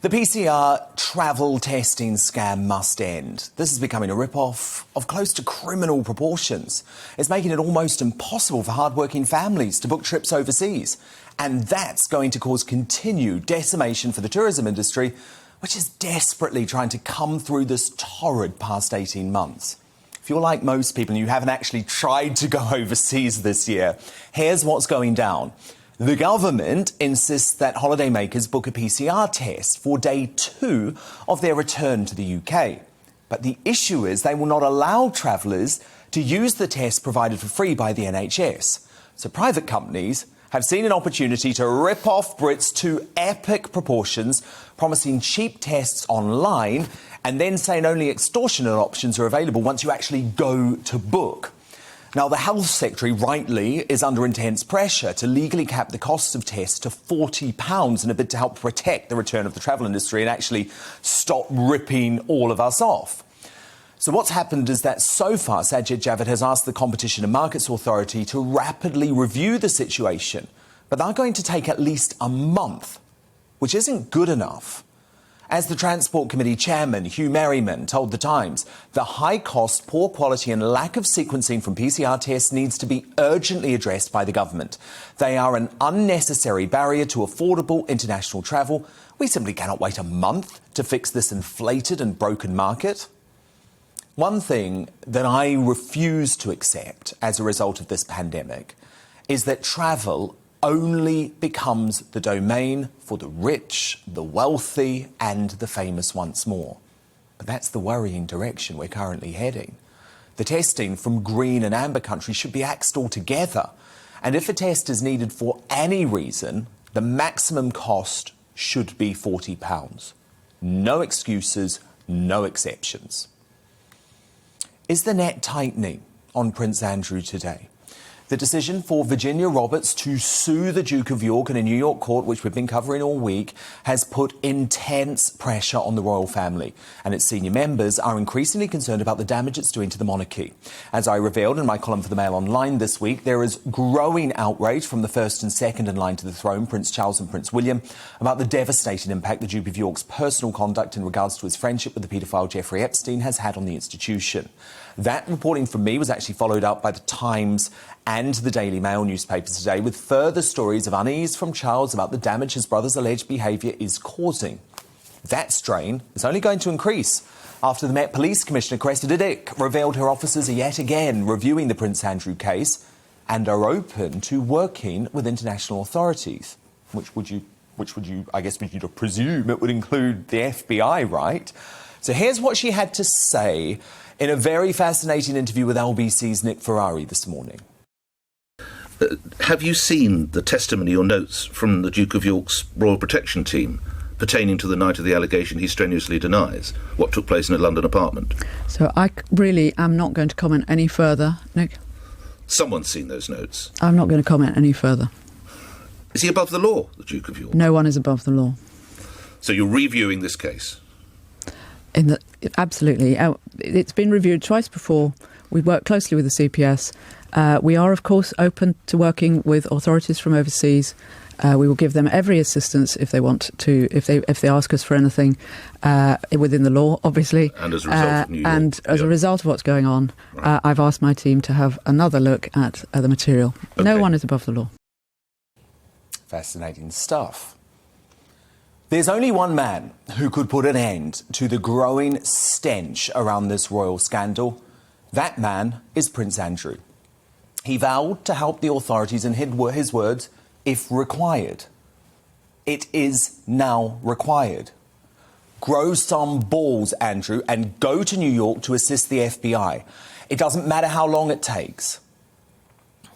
The PCR travel testing scam must end. This is becoming a rip-off of close to criminal proportions. It's making it almost impossible for hard-working families to book trips overseas. And that's going to cause continued decimation for the tourism industry, which is desperately trying to come through this torrid past 18 months. If you're like most people and you haven't actually tried to go overseas this year, here's what's going down. The government insists that holidaymakers book a PCR test for day 2 of their return to the UK. But the issue is they will not allow travellers to use the test provided for free by the NHS. So private companies have seen an opportunity to rip off Brits to epic proportions, promising cheap tests online and then saying only extortionate options are available once you actually go to book. Now, the Health Secretary, rightly, is under intense pressure to legally cap the costs of tests to £40 in a bid to help protect the return of the travel industry and actually stop ripping all of us off. So what's happened is that so far, Sajid Javid has asked the Competition and Markets Authority to rapidly review the situation, but they're going to take at least a month, which isn't good enough. As the Transport Committee Chairman, Hugh Merriman, told The Times, the high cost, poor quality and lack of sequencing from PCR tests needs to be urgently addressed by the government. They are an unnecessary barrier to affordable international travel. We simply cannot wait a month to fix this inflated and broken market. One thing that I refuse to accept as a result of this pandemic is that travel only becomes the domain for the rich, the wealthy and the famous once more. But that's the worrying direction we're currently heading. The testing from green and amber countries should be axed altogether. And if a test is needed for any reason, the maximum cost should be £40. No excuses, no exceptions. Is the net tightening on Prince Andrew today? The decision for Virginia Roberts to sue the Duke of York in a New York court, which we've been covering all week, has put intense pressure on the royal family. And its senior members are increasingly concerned about the damage it's doing to the monarchy. As I revealed in my column for the Mail Online this week, there is growing outrage from the first and second in line to the throne, Prince Charles and Prince William, about the devastating impact the Duke of York's personal conduct in regards to his friendship with the paedophile Jeffrey Epstein has had on the institution. That reporting from me was actually followed up by the Times and the Daily Mail newspapers today, with further stories of unease from Charles about the damage his brother's alleged behaviour is causing. That strain is only going to increase after the Met Police Commissioner Cressida Dick revealed her officers are yet again reviewing the Prince Andrew case and are open to working with international authorities, which would you presume it would include the FBI, right? So here's what she had to say in a very fascinating interview with LBC's Nick Ferrari this morning. Have you seen the testimony or notes from the Duke of York's Royal Protection Team pertaining to the night of the allegation he strenuously denies, what took place in a London apartment? So I really am not going to comment any further, Nick. Someone's seen those notes. I'm not going to comment any further. Is he above the law, the Duke of York? No one is above the law. So you're reviewing this case? Absolutely. It's been reviewed twice before. We work closely with the CPS. We are, of course, open to working with authorities from overseas. We will give them every assistance if they want to, if they ask us for anything within the law, obviously. And as a result of New York. And as a result of what's going on, right. I've asked my team to have another look at the material. Okay. No one is above the law. Fascinating stuff. There's only one man who could put an end to the growing stench around this royal scandal. That man is Prince Andrew. He vowed to help the authorities, in his words, if required. It is now required. Grow some balls, Andrew, and go to New York to assist the FBI. It doesn't matter how long it takes.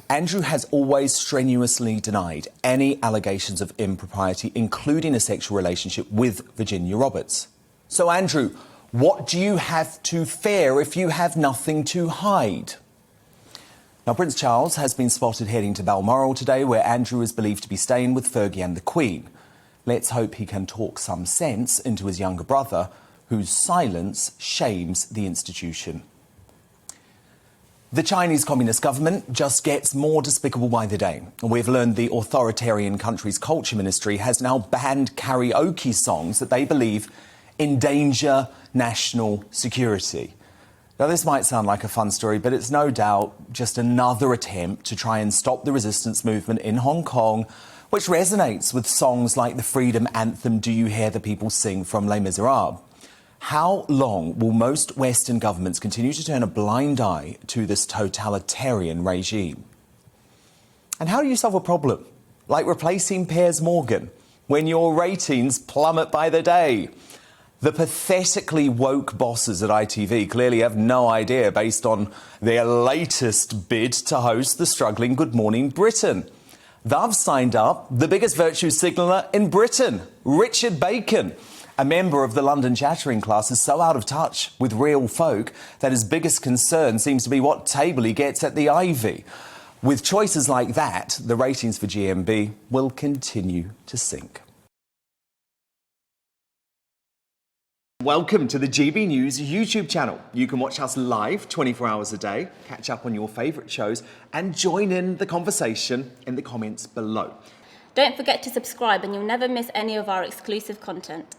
Andrew has always strenuously denied any allegations of impropriety, including a sexual relationship with Virginia Roberts. So, Andrew, what do you have to fear if you have nothing to hide? Now, Prince Charles has been spotted heading to Balmoral today, where Andrew is believed to be staying with Fergie and the Queen. Let's hope he can talk some sense into his younger brother, whose silence shames the institution. The Chinese Communist government just gets more despicable by the day. We've learned the authoritarian country's culture ministry has now banned karaoke songs that they believe endanger national security. Now, this might sound like a fun story, but it's no doubt just another attempt to try and stop the resistance movement in Hong Kong, which resonates with songs like the freedom anthem Do You Hear the People Sing from Les Miserables. How long will most Western governments continue to turn a blind eye to this totalitarian regime? And how do you solve a problem like replacing Piers Morgan when your ratings plummet by the day? The pathetically woke bosses at ITV clearly have no idea based on their latest bid to host the struggling Good Morning Britain. They've signed up the biggest virtue signaller in Britain, Richard Bacon. A member of the London chattering class is so out of touch with real folk that his biggest concern seems to be what table he gets at the Ivy. With choices like that, the ratings for GMB will continue to sink. Welcome to the GB News YouTube channel. You can watch us live 24 hours a day, catch up on your favourite shows and join in the conversation in the comments below. Don't forget to subscribe and you'll never miss any of our exclusive content.